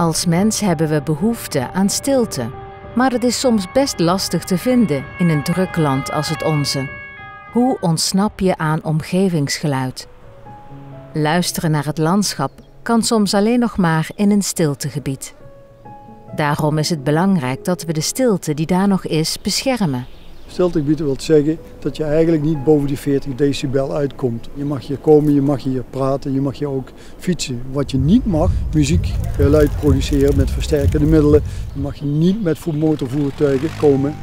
Als mens hebben we behoefte aan stilte, maar het is soms best lastig te vinden in een druk land als het onze. Hoe ontsnap je aan omgevingsgeluid? Luisteren naar het landschap kan soms alleen nog maar in een stiltegebied. Daarom is het belangrijk dat we de stilte die daar nog is beschermen. Stiltegebied wil zeggen dat je eigenlijk niet boven die 40 decibel uitkomt. Je mag hier komen, je mag hier praten, je mag hier ook fietsen. Wat je niet mag, muziekgeluid produceren met versterkende middelen. Je mag niet met motorvoertuigen komen.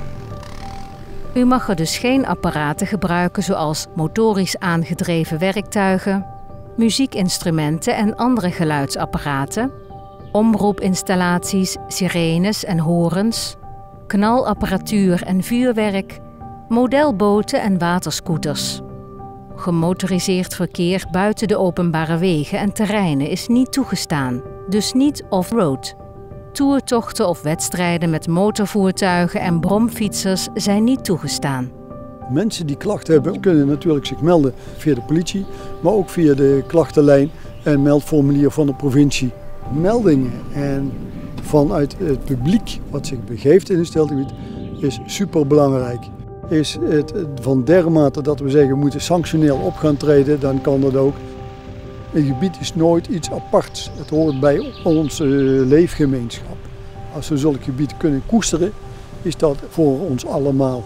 U mag er dus geen apparaten gebruiken zoals motorisch aangedreven werktuigen, muziekinstrumenten en andere geluidsapparaten, omroepinstallaties, sirenes en horens, knalapparatuur en vuurwerk, modelboten en waterscooters. Gemotoriseerd verkeer buiten de openbare wegen en terreinen is niet toegestaan, dus niet off-road. Toertochten of wedstrijden met motorvoertuigen en bromfietsers zijn niet toegestaan. Mensen die klachten hebben kunnen natuurlijk zich melden via de politie, maar ook via de klachtenlijn en meldformulier van de provincie. Meldingen en vanuit het publiek wat zich begeeft in een stiltegebied is superbelangrijk. Is het van dermate dat we zeggen we moeten sanctioneel op gaan treden, dan kan dat ook. Een gebied is nooit iets aparts. Het hoort bij onze leefgemeenschap. Als we zulk gebied kunnen koesteren, is dat voor ons allemaal.